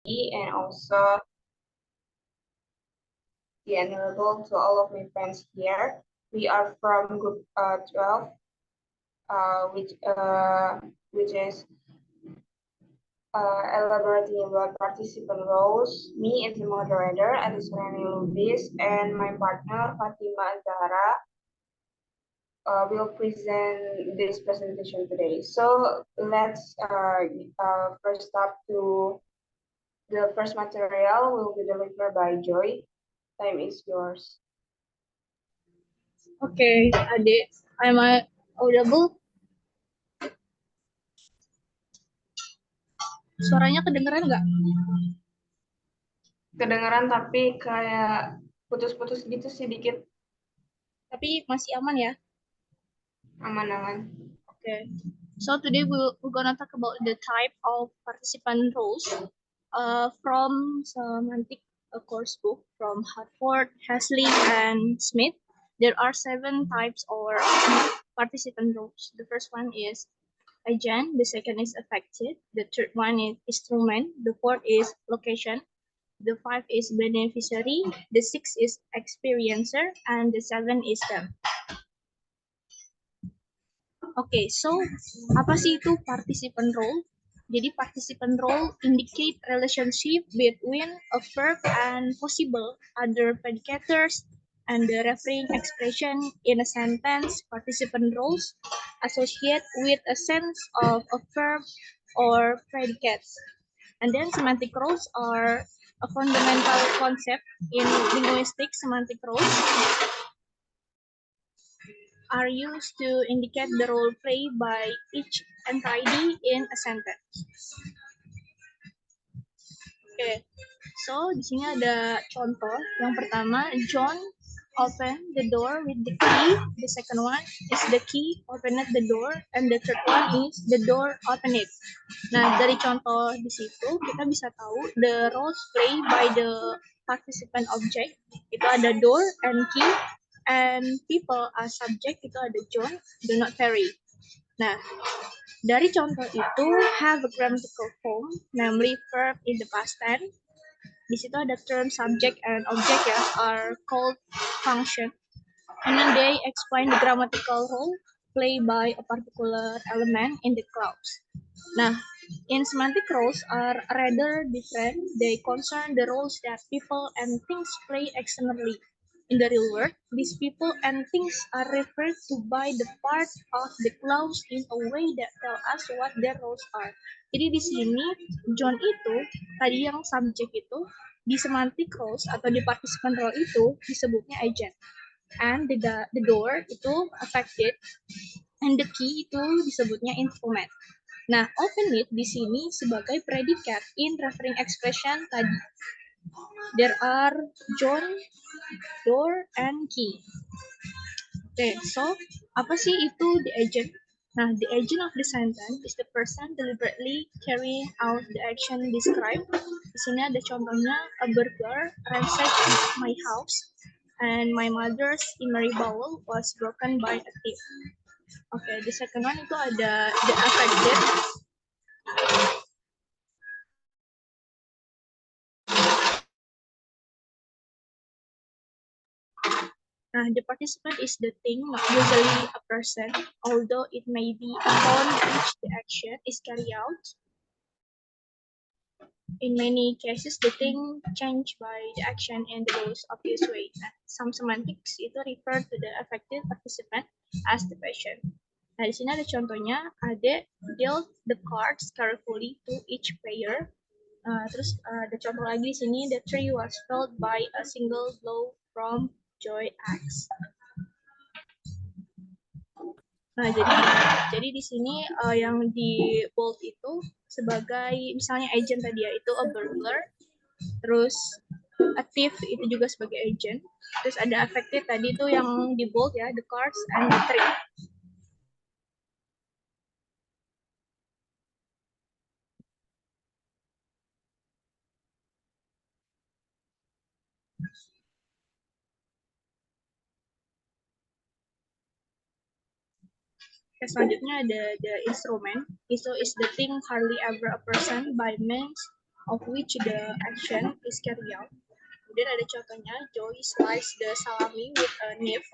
and also be available to all of my friends here. We are from group 12, which is elaborating about participant roles. Me as the moderator, Alisrani Lubis, and my partner Fatima Zahra will present this presentation today. So let's first stop to the first material will be delivered by Joy. Time is yours. Okay, Adik, am I audible? Suaranya kedengeran nggak? Kedengeran tapi kayak putus-putus gitu sedikit. Tapi masih aman ya? Aman-aman. Okay. So today we're gonna talk about the type of participant roles from semantic course book from Hartford, Hasley, and Smith. There are 7 types or participant roles. The first one is agent, the second is affected, the third one is instrument, the fourth is location, the 5 is beneficiary, the 6 is experiencer, and the 7 is them. Oke, so apa sih itu participant role? Jadi participant role indicate relationship between a verb and possible other predicators and the referring expression in a sentence. Participant roles associate with a sense of a verb or predicates. And then semantic roles are a fundamental concept in linguistics. Semantic roles are used to indicate the role played by each entity in a sentence. Oke, so di sini ada contoh. Yang pertama, John open the door with the key. The second one is the key opened the door, and the third one is the door opened it. Nah, dari contoh di situ kita bisa tahu the roles played by the participant object itu ada door and key, and people as subject itu ada John, do not Terry. Nah, dari contoh itu have a grammatical form, namely verb in the past tense. Di situ ada term subject and object ya, are called function. And then they explain the grammatical role played by a particular element in the clause. Nah, in semantic roles are rather different. They concern the roles that people and things play externally. In the real world, these people and things are referred to by the part of the clause in a way that tell us what their roles are. Jadi di sini John itu tadi yang subject itu di semantic roles atau di participant role itu disebutnya agent. And the door itu affected, and the key itu disebutnya instrument. Nah, open it di sini sebagai predikat in referring expression tadi. There are John, door, and key. Oke, so apa sih itu the agent? Nah, the agent of the sentence is the person deliberately carrying out the action described. Di sini ada contohnya, a burglar ransacked my house, and my mother's emery bowl was broken by a thief. Oke, the second one itu ada the affected. The participant is the thing, not usually a person, although it may be upon which the action is carried out. In many cases, the thing changed by the action in the most obvious way. Some semantics itu refer to the affected participant as the patient. Nah, di sini ada contohnya, Ade dealt the cards carefully to each player. Terus ada contoh lagi di sini, the tree was felled by a single blow from Joy Axe. Nah, jadi di sini yang di bold itu sebagai misalnya agent tadi ya, itu a burglar. Terus a thief itu juga sebagai agent. Terus ada affected tadi itu yang di bold ya, the cards and the tree. Selanjutnya ada the instrument. Itu is the thing hardly ever a person by means of which the action is carried out. Kemudian ada contohnya, Joey slice the salami with a knife,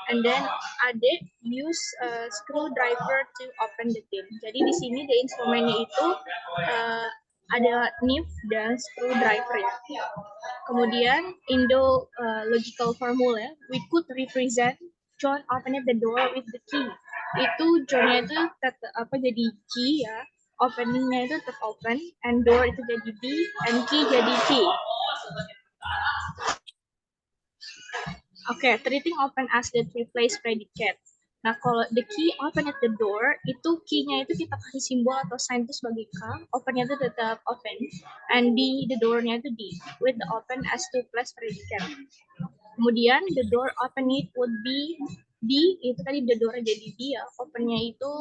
and then Ade use a screwdriver to open the tin. Jadi di sini the instrumennya itu ada knife dan screwdriver ya. Kemudian in the logical formula, we could represent John opened the door with the key. Itu John-nya itu jadi G ya, openingnya itu tetap open, and door itu jadi D, and key jadi key. Oke, treating open as the three-place predicate. Nah, kalau the key open at the door, itu key-nya itu kita kasih simbol atau sign itu sebagai K, open-nya itu tetap open, and the door-nya itu D, with the open as two-place predicate. Kemudian, the door open it would be D, itu tadi the door jadi D ya, open-nya itu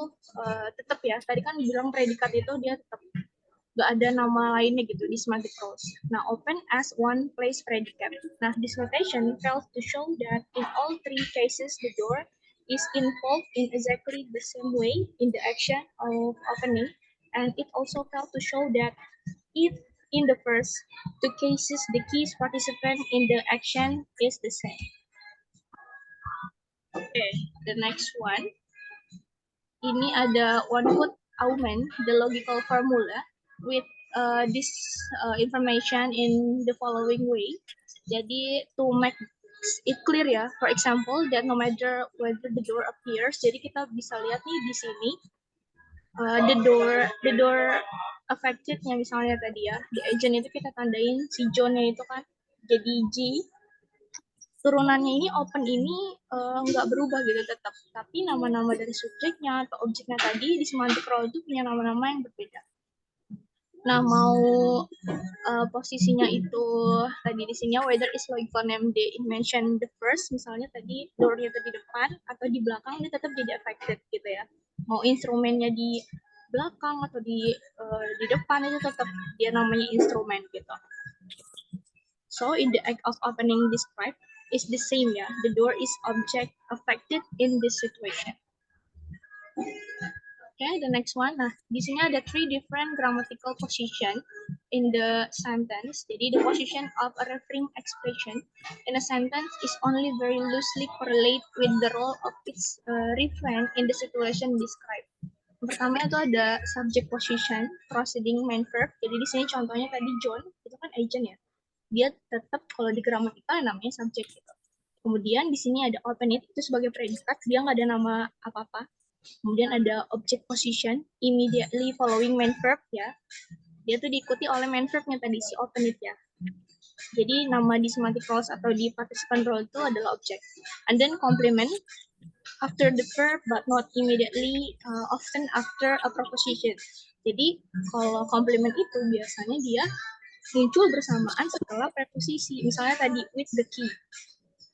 tetap ya, tadi kan bilang predikat itu dia tetap nggak ada nama lainnya gitu di semantic clause. Nah, open as one place predicate. Nah, this notation fails to show that in all three cases the door is involved in exactly the same way in the action of opening, and it also fails to show that if in the first two cases the keys participant in the action is the same. Okay, the next one. Ini ada one could augment the logical formula with this information in the following way. Jadi to make it clear ya, for example, that no matter whether the door appears, jadi kita bisa lihat nih di sini the door affected-nya misalnya tadi ya, the agent itu kita tandain si John-nya itu kan jadi G. Turunannya ini open ini nggak berubah gitu tetap, tapi nama-nama dari subjeknya atau objeknya tadi di semantic role itu punya nama-nama yang berbeda. Nah, mau posisinya itu tadi di sini whether is logical name they mention the first, misalnya tadi door-nya itu di depan atau di belakang, dia tetap jadi affected gitu ya. Mau instrumennya di belakang atau di depan itu tetap dia namanya instrumen gitu. So in the act of opening described is the same ya. The door is object affected in this situation. Okay, the next one. Nah, di sini ada three different grammatical position in the sentence. Jadi the position of a referring expression in a sentence is only very loosely correlate with the role of its referent in the situation described. Pertama itu ada subject position, proceeding main verb. Jadi di sini contohnya tadi John, itu kan agent ya. Dia tetap kalau di gramatikal namanya subjek gitu. Kemudian di sini ada open it, itu sebagai predikat, dia nggak ada nama apa-apa. Kemudian ada object position, immediately following main verb ya. Dia tuh diikuti oleh main verbnya tadi, si open it ya. Jadi nama di semantic clause atau di participant role itu adalah object. And then complement, after the verb but not immediately, often after a proposition. Jadi kalau complement itu biasanya dia muncul bersamaan setelah preposisi. Misalnya tadi with the key,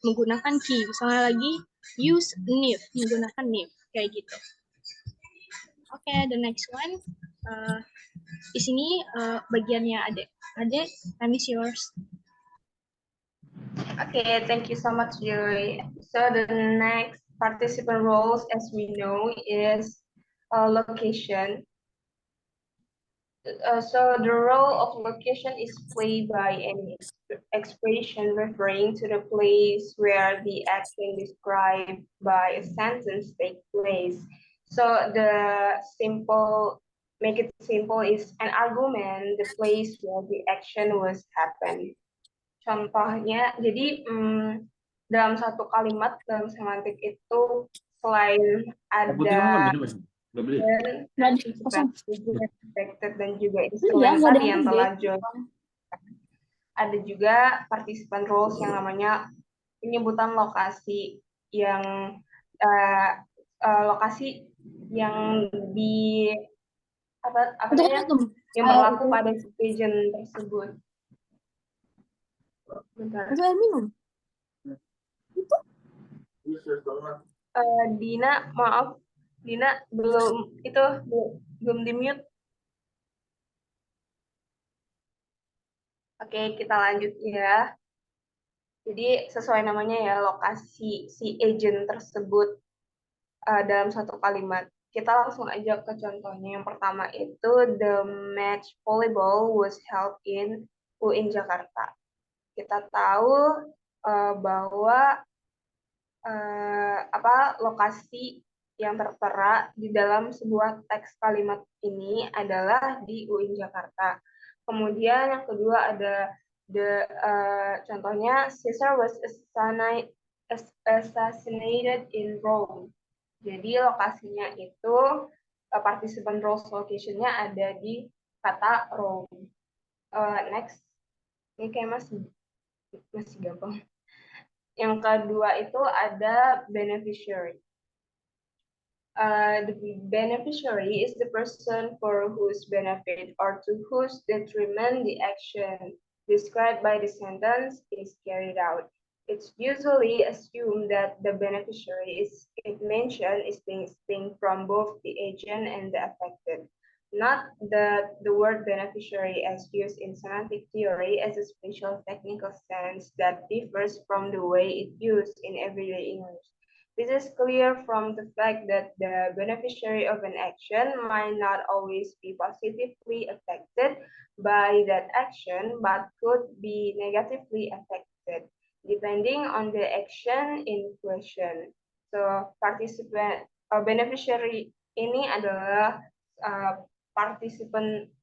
menggunakan key. Misalnya lagi use knife, menggunakan knife, kayak gitu. Oke, the next one. Di sini bagiannya Ade. Ade, time is yours. Okay, thank you so much, Joy. So the next participant roles, as we know, is location. So the role of location is played by any expression referring to the place where the action described by a sentence takes place. So the simple, make it simple, is an argument, the place where the action was happened. Contohnya, jadi dalam satu kalimat dalam semantik itu selain ada dan expected dan juga instrumen tadi yang telah John, ada juga participant roles yang namanya penyebutan lokasi yang lokasi yang di apa ya, yang berlaku pada situation tersebut. Bentar. Minum. Itu? Dina, maaf. Dina belum di mute. Oke, kita lanjut ya. Jadi sesuai namanya ya, lokasi si agent tersebut dalam satu kalimat. kita langsung aja ke contohnya. Yang pertama itu the match volleyball was held in UIN Jakarta. Kita tahu bahwa lokasi yang tertera di dalam sebuah teks kalimat ini adalah di UIN Jakarta. Kemudian yang kedua ada contohnya Caesar was assassinated in Rome. Jadi lokasinya itu participant roles location-nya ada di kata Rome. Next, ini kayak masih gampang. Yang kedua itu ada beneficiary. The beneficiary is the person for whose benefit or to whose detriment the action described by the sentence is carried out. It's usually assumed that the beneficiary is mentioned is distinct from both the agent and the affected. Not that the word beneficiary as used in semantic theory as a special technical sense that differs from the way it's used in everyday English. This is clear from the fact that the beneficiary of an action might not always be positively affected by that action, but could be negatively affected, depending on the action in question. So, beneficiary ini adalah participant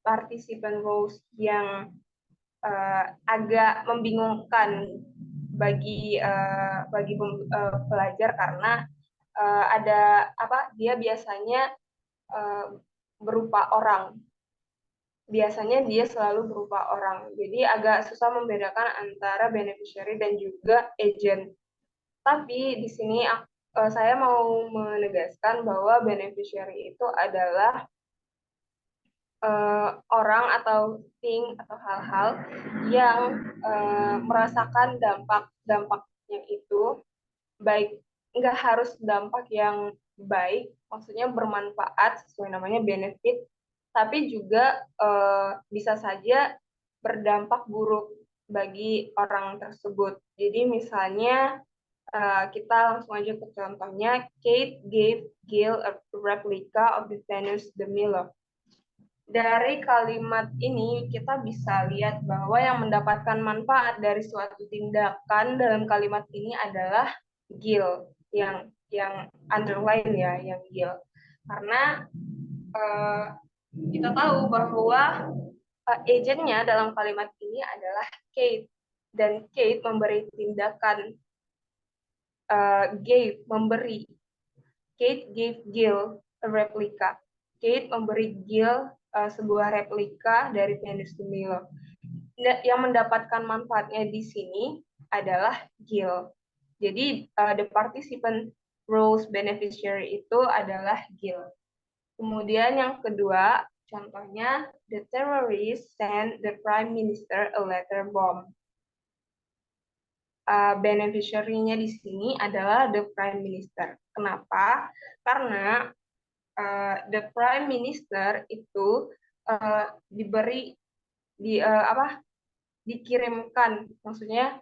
roles yang agak membingungkan bagi pelajar karena dia biasanya berupa orang. Biasanya dia selalu berupa orang. Jadi agak susah membedakan antara beneficiary dan juga agent. Tapi di sini saya mau menegaskan bahwa beneficiary itu adalah orang atau thing atau hal-hal yang merasakan dampaknya itu, baik nggak harus dampak yang baik, maksudnya bermanfaat sesuai namanya benefit, tapi juga bisa saja berdampak buruk bagi orang tersebut. Jadi misalnya kita langsung aja ke contohnya, Kate gave Gil a replica of the Venus de Milo. Dari kalimat ini kita bisa lihat bahwa yang mendapatkan manfaat dari suatu tindakan dalam kalimat ini adalah Gil, yang underline ya, yang Gil. Karena kita tahu bahwa agentnya dalam kalimat ini adalah Kate, dan Kate memberi tindakan memberi. Kate gave Gil a replica. Kate memberi Gil sebuah replika dari Venus de Milo. Yang mendapatkan manfaatnya di sini adalah Gil. Jadi the participant roles beneficiary itu adalah Gil. Kemudian yang kedua, contohnya the terrorist sent the prime minister a letter bomb. Beneficiary-nya di sini adalah the prime minister. Kenapa? Karena the prime minister itu dikirimkan, maksudnya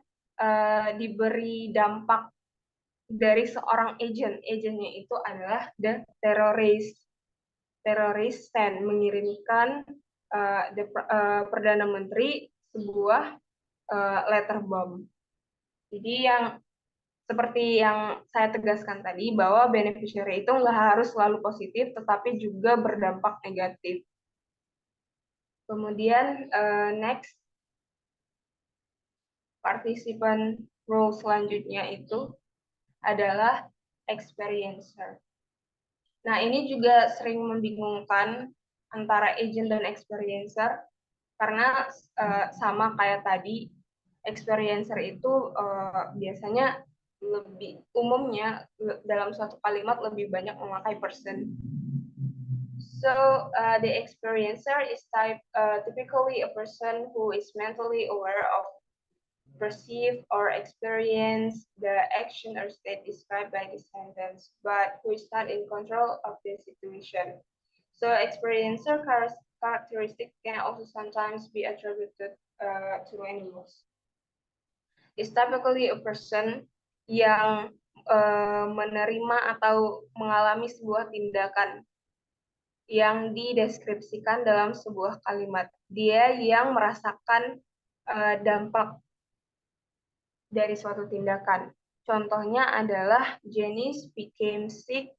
diberi dampak dari seorang agent. Agentnya itu adalah the terrorist. Terrorist send, mengirimkan Perdana Menteri sebuah letter bomb. Jadi yang seperti yang saya tegaskan tadi, bahwa beneficiary itu nggak harus selalu positif, tetapi juga berdampak negatif. Kemudian next, participant role selanjutnya itu adalah experiencer. Nah, ini juga sering membingungkan antara agent dan experiencer, karena sama kayak tadi, experiencer itu biasanya lebih umumnya dalam suatu kalimat lebih banyak memakai person. So the experiencer is typically a person who is mentally aware of, perceive, or experience the action or state described by the sentence, but who is not in control of the situation. So experiencer characteristic can also sometimes be attributed to animals. Is typically a person yang menerima atau mengalami sebuah tindakan yang dideskripsikan dalam sebuah kalimat. Dia yang merasakan dampak dari suatu tindakan. Contohnya adalah Janice became sick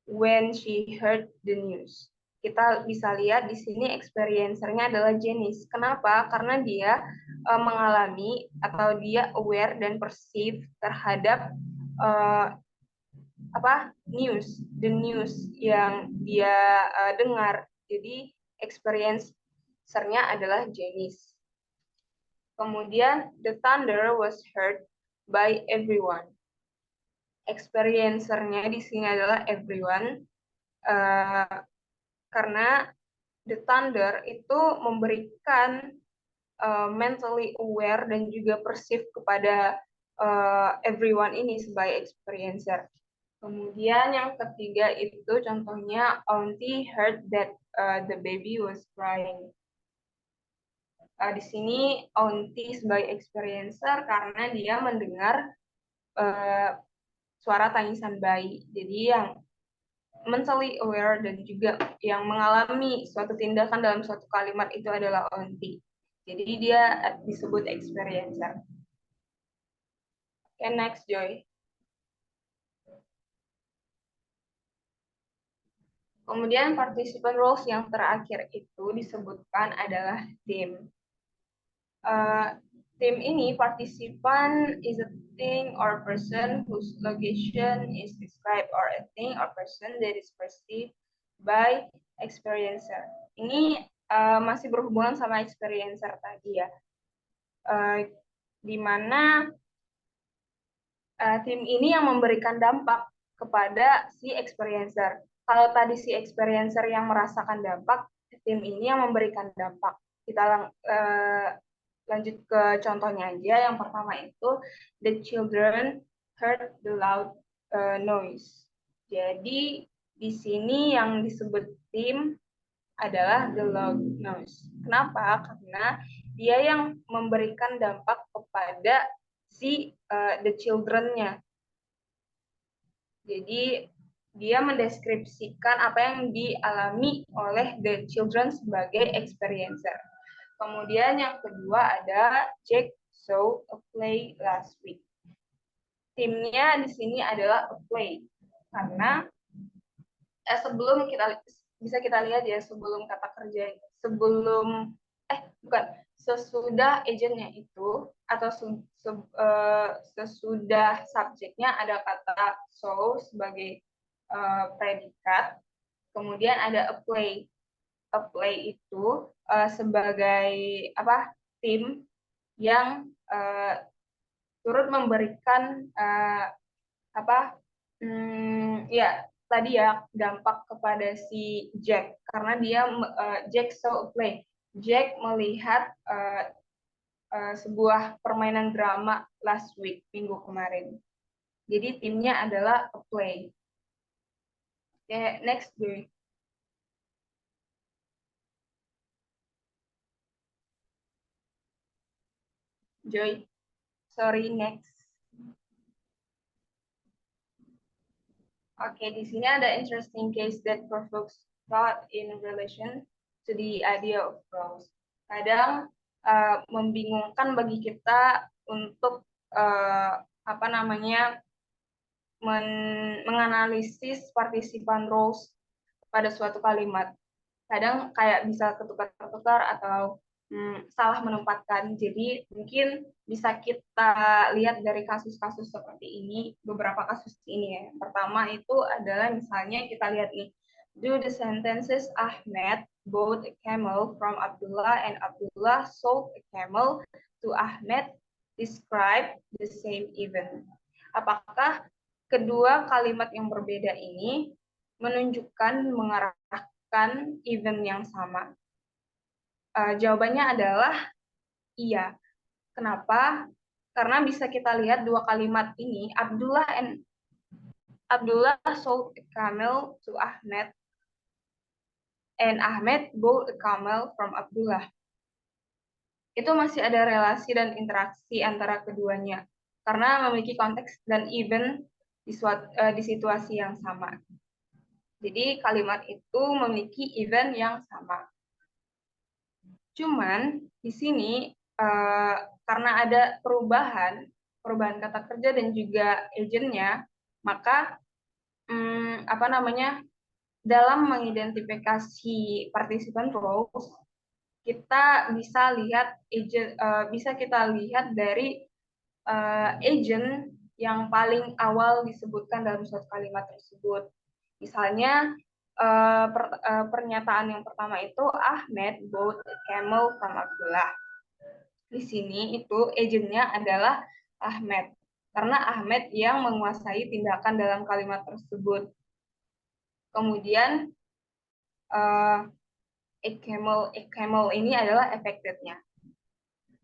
when she heard the news. Kita bisa lihat di sini experiencer-nya adalah Janice. Kenapa? Karena dia mengalami atau dia aware dan perceive terhadap the news yang dia dengar. Jadi experiencer-nya adalah Janice. Kemudian the thunder was heard by everyone. Experiencer-nya di sini adalah everyone, karena the thunder itu memberikan mentally aware dan juga perceive kepada everyone ini sebagai experiencer. Kemudian yang ketiga itu contohnya Auntie heard that the baby was crying. Di sini Auntie sebagai experiencer karena dia mendengar suara tangisan bayi. Jadi yang mentally aware dan juga yang mengalami suatu tindakan dalam suatu kalimat itu adalah Auntie. Jadi dia disebut experiencer. Okay, next, Joy. Kemudian participant roles yang terakhir itu disebutkan adalah team. Team ini partisipan is a thing or person whose location is described, or a thing or person that is perceived by experiencer. Ini masih berhubungan sama experiencer tadi ya. Di mana tim ini yang memberikan dampak kepada si experiencer. Kalau tadi si experiencer yang merasakan dampak, tim ini yang memberikan dampak. Kita lanjut ke contohnya aja. Yang pertama itu, the children heard the loud noise. Jadi di sini yang disebut tim adalah the loud noise. Kenapa? Karena dia yang memberikan dampak kepada si the children-nya. Jadi dia mendeskripsikan apa yang dialami oleh the children sebagai experiencer. Kemudian yang kedua ada Jack saw a play last week. Timnya di sini adalah a play karena sebelum kita lihat ya sebelum kata kerja sesudah agentnya itu atau sesudah subjeknya ada kata so sebagai predikat, kemudian ada a play. A play itu sebagai tim yang turut memberikan tadi ya dampak kepada si Jack karena dia Jack saw a play. Jack melihat sebuah permainan drama last week, minggu kemarin. Jadi timnya adalah a play. Okay, next, Joy. Joy, sorry, next. Oke, di sini ada interesting case that provokes thought in relation to the idea of roles. Kadang membingungkan bagi kita untuk menganalisis partisipan roles pada suatu kalimat. Kadang kayak bisa ketukar-tukar atau salah menempatkan. Jadi mungkin bisa kita lihat dari kasus-kasus seperti ini, beberapa kasus ini ya. Pertama itu adalah misalnya kita lihat nih, do the sentences Ahmed bought a camel from Abdullah and Abdullah sold a camel to Ahmed describe the same event. Apakah kedua kalimat yang berbeda ini menunjukkan mengarahkan event yang sama? Jawabannya adalah iya. Kenapa? Karena bisa kita lihat dua kalimat ini, Abdullah sold a camel to Ahmed, and Ahmed bought a camel from Abdullah. Itu masih ada relasi dan interaksi antara keduanya, karena memiliki konteks dan event di situasi yang sama. Jadi kalimat itu memiliki event yang sama. Cuman di sini karena ada perubahan kata kerja dan juga agentnya, maka dalam mengidentifikasi participan roles, kita bisa lihat dari agent yang paling awal disebutkan dalam suatu kalimat tersebut. Misalnya pernyataan yang pertama itu Ahmed bought a camel from Abdullah. Di sini itu agentnya adalah Ahmed, karena Ahmed yang menguasai tindakan dalam kalimat tersebut. Kemudian a camel ini adalah affected-nya.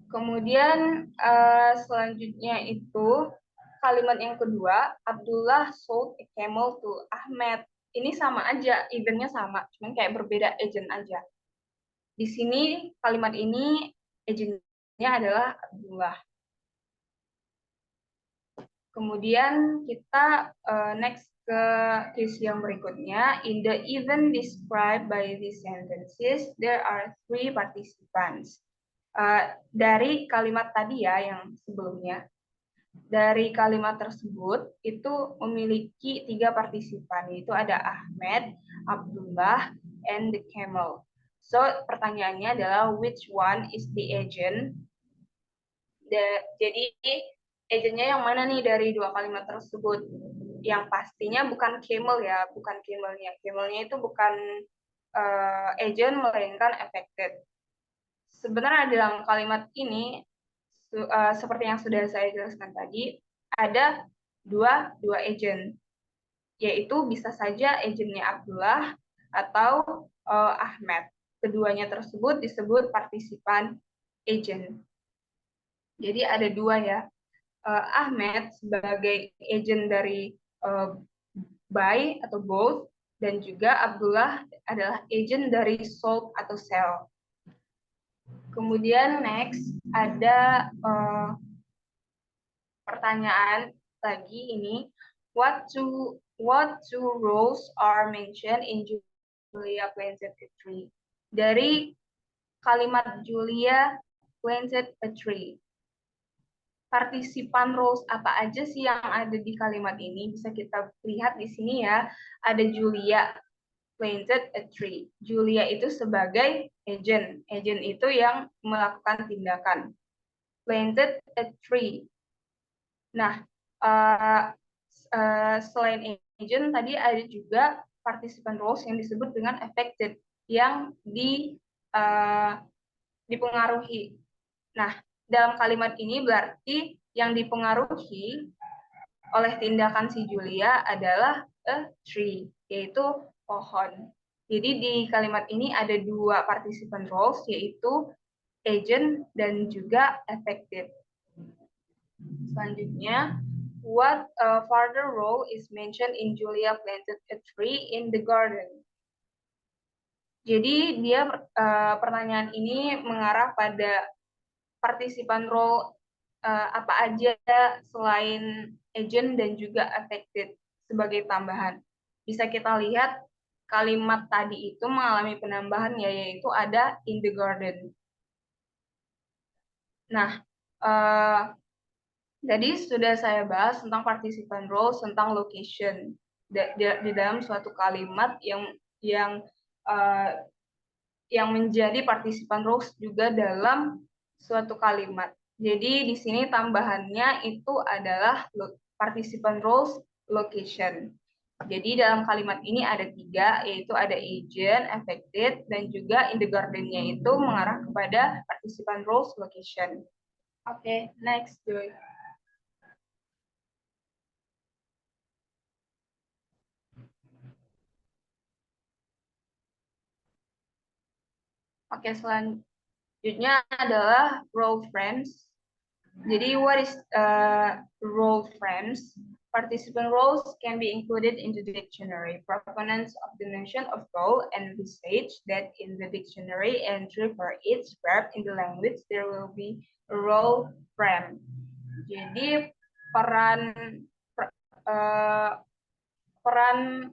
Kemudian selanjutnya itu kalimat yang kedua, Abdullah sold a camel to Ahmed. Ini sama aja, eventnya sama, cuman kayak berbeda agent aja. Di sini kalimat ini agentnya adalah Abdullah. Kemudian kita next ke case yang berikutnya. In the event described by these sentences, there are 3 participants. Dari kalimat tadi ya yang sebelumnya, dari kalimat tersebut itu memiliki 3 partisipan, yaitu ada Ahmed, Abdullah, and the camel. So pertanyaannya adalah which one is the agent? Jadi agentnya yang mana nih dari 2 kalimat tersebut? Yang pastinya bukan camel ya, bukan camelnya. Camelnya itu bukan agent melainkan affected. Sebenarnya dalam kalimat ini seperti yang sudah saya jelaskan tadi, ada dua agent, yaitu bisa saja agentnya Abdullah atau Ahmed. Keduanya tersebut disebut partisipan agent. Jadi ada 2 ya. Ahmed sebagai agent dari buy atau both, dan juga Abdullah adalah agent dari sold atau sell. Kemudian next ada pertanyaan lagi ini, what two roles are mentioned in Julia planted a tree? Dari kalimat Julia planted a tree, partisipan roles apa aja sih yang ada di kalimat ini? Bisa kita lihat di sini ya, ada Julia planted a tree. Julia itu sebagai agent. Agent itu yang melakukan tindakan. Planted a tree. Nah, selain agent, tadi ada juga participant roles yang disebut dengan affected, yang dipengaruhi. Nah, dalam kalimat ini berarti yang dipengaruhi oleh tindakan si Julia adalah a tree, yaitu pohon. Jadi di kalimat ini ada 2 participant roles, yaitu agent dan juga affected. Selanjutnya, what further role is mentioned in Julia planted a tree in the garden? Jadi dia pertanyaan ini mengarah pada partisipan role apa aja selain agent dan juga affected sebagai tambahan. Bisa kita lihat kalimat tadi itu mengalami penambahan ya, yaitu ada in the garden. Nah, tadi sudah saya bahas tentang participant roles, tentang location di dalam suatu kalimat yang menjadi participant roles juga dalam suatu kalimat. Jadi di sini tambahannya itu adalah participant roles location. Jadi dalam kalimat ini ada 3, yaitu ada agent, affected, dan juga in the garden-nya itu mengarah kepada participant roles location. Oke, next, Joy. Oke, selanjutnya adalah role frames. Jadi, what is role frames? Participant roles can be included in the dictionary. Proponents of the notion of role envisage that in the dictionary entry for each verb in the language, there will be a role frame. Jadi, peran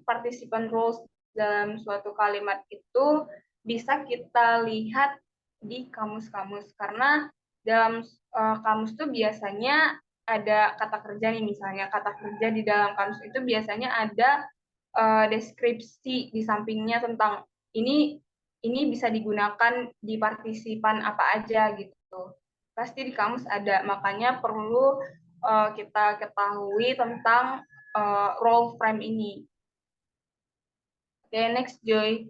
participant roles dalam suatu kalimat itu bisa kita lihat di kamus-kamus, karena dalam kamus itu biasanya ada kata kerja nih, misalnya kata kerja di dalam kamus itu biasanya ada deskripsi di sampingnya tentang ini bisa digunakan di partisipan apa aja gitu. Pasti di kamus ada, makanya perlu kita ketahui tentang role frame ini. Oke, next Joy.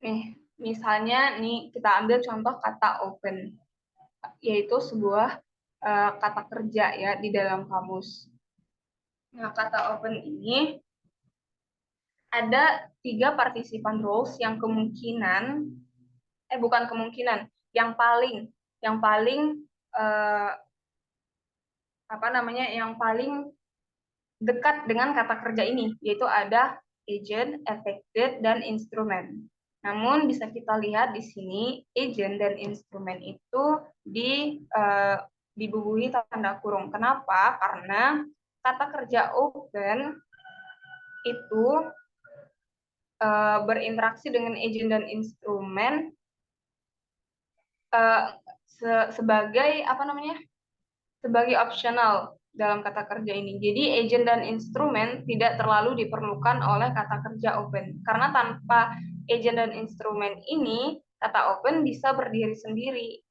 Nih, misalnya nih kita ambil contoh kata open, yaitu sebuah kata kerja ya di dalam kamus. Nah, kata open ini ada 3 participan roles yang kemungkinan, bukan kemungkinan, yang paling yang paling dekat dengan kata kerja ini, yaitu ada agent, affected, dan instrumen. Namun bisa kita lihat di sini agent dan instrumen itu dibubuhi tanda kurung. Kenapa? Karena kata kerja open itu berinteraksi dengan agent dan instrumen sebagai sebagai opsional dalam kata kerja ini. Jadi agent dan instrumen tidak terlalu diperlukan oleh kata kerja open. Karena tanpa agent dan instrumen ini, kata open bisa berdiri sendiri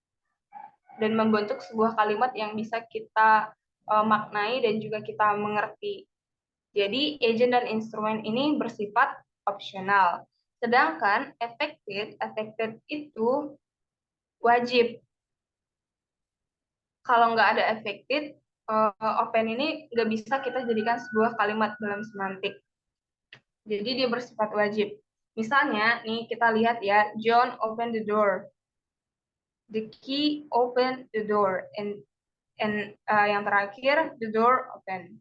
dan membentuk sebuah kalimat yang bisa kita maknai dan juga kita mengerti. Jadi agent dan instrumen ini bersifat opsional. Sedangkan affected itu wajib. Kalau nggak ada affected, open ini nggak bisa kita jadikan sebuah kalimat dalam semantik. Jadi dia bersifat wajib. Misalnya, nih kita lihat ya, John open the door. The key open the door. And yang terakhir, the door open.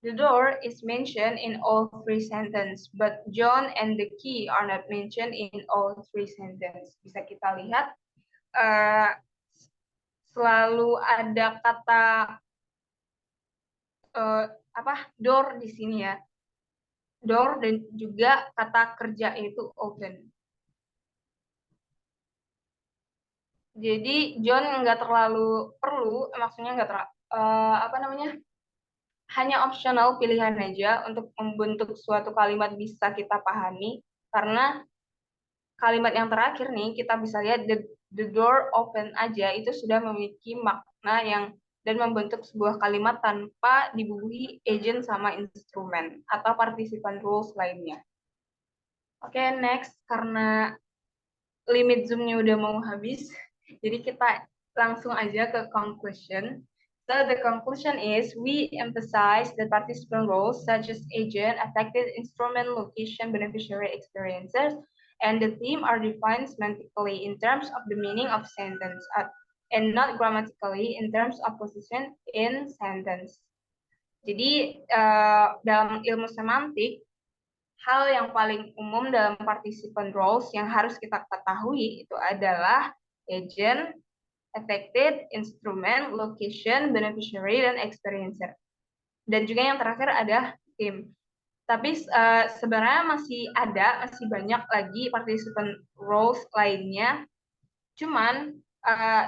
The door is mentioned in all 3 sentences, but John and the key are not mentioned in all 3 sentences. Bisa kita lihat, selalu ada kata door di sini ya, door, dan juga kata kerja itu open. Jadi John nggak terlalu perlu, maksudnya nggak hanya opsional pilihan aja untuk membentuk suatu kalimat bisa kita pahami, karena kalimat yang terakhir nih kita bisa lihat the door open aja itu sudah memiliki makna yang dan membentuk sebuah kalimat tanpa dibubuhi agent sama instrumen atau participan rules lainnya. Oke, next, karena limit Zoom-nya udah mau habis, jadi kita langsung aja ke conclusion. So the conclusion is we emphasize the participant roles such as agent, affected, instrument, location, beneficiary, experiences, and the theme are defined semantically in terms of the meaning of sentence and not grammatically in terms of position in sentence. Jadi dalam ilmu semantik, hal yang paling umum dalam participant roles yang harus kita ketahui itu adalah agent, affected, instrument, location, beneficiary, dan experiencer. Dan juga yang terakhir ada theme. Tapi sebenarnya masih banyak lagi participant roles lainnya. Cuman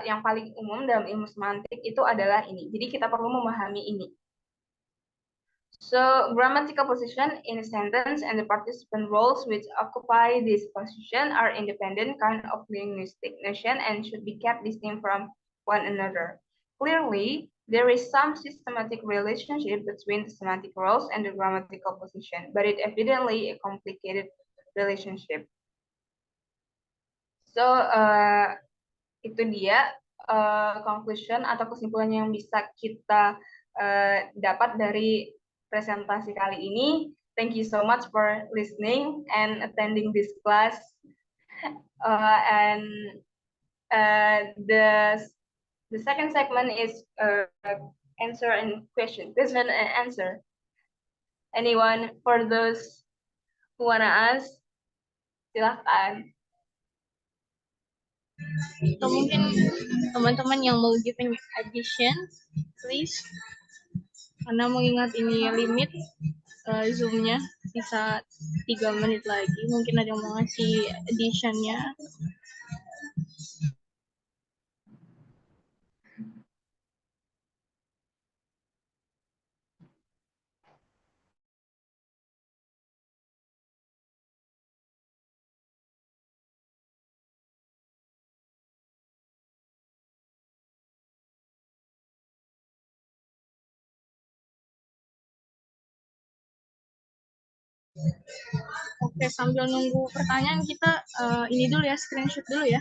yang paling umum dalam ilmu semantik itu adalah ini. Jadi kita perlu memahami ini. So, grammatical position in a sentence and the participant roles which occupy this position are independent kind of linguistic notion and should be kept distinct from one another. Clearly, there is some systematic relationship between the semantic roles and the grammatical position, but it evidently a complicated relationship. So, itu dia conclusion atau kesimpulan yang bisa kita dapat dari presentasi kali ini. Thank you so much for listening and attending this class. The second segment is answer and question and answer. Anyone for those who wanna ask? Silahkan. Atau mungkin teman-teman yang mau giving addition, please. Karena mengingat ini limit Zoom-nya bisa 3 menit lagi. Mungkin ada yang mau ngasih addition-nya. Oke, sambil nunggu pertanyaan kita ini dulu ya, screenshot dulu ya.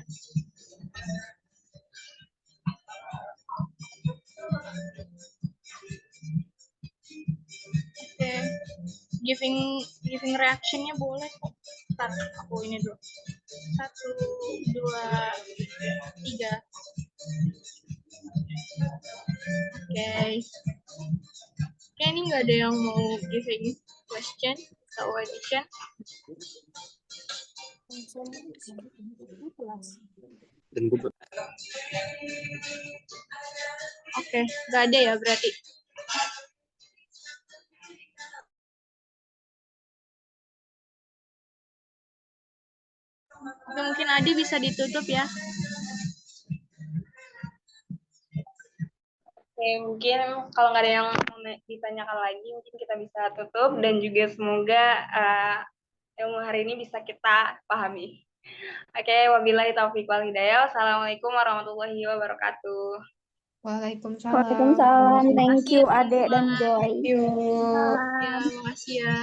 Oke, giving reaction-nya boleh kok. Ntar aku ini dulu. 1, 2, 3. Oke. Oke, ini nggak ada yang mau giving question atau addition. Dan gue Oke, nggak ada ya berarti. Oke, mungkin Adi bisa ditutup ya. Oke, mungkin kalau nggak ada yang mau ditanyakan lagi, mungkin kita bisa tutup dan juga semoga ilmu hari ini bisa kita pahami. Oke, wabillahi taufiq wal hidayah. Wassalamualaikum warahmatullahi wabarakatuh. Waalaikumsalam. Waalaikumsalam. Thank you, Terima kasih, Ade dan teman-teman. Joy. Yuk. Ya, makasih ya.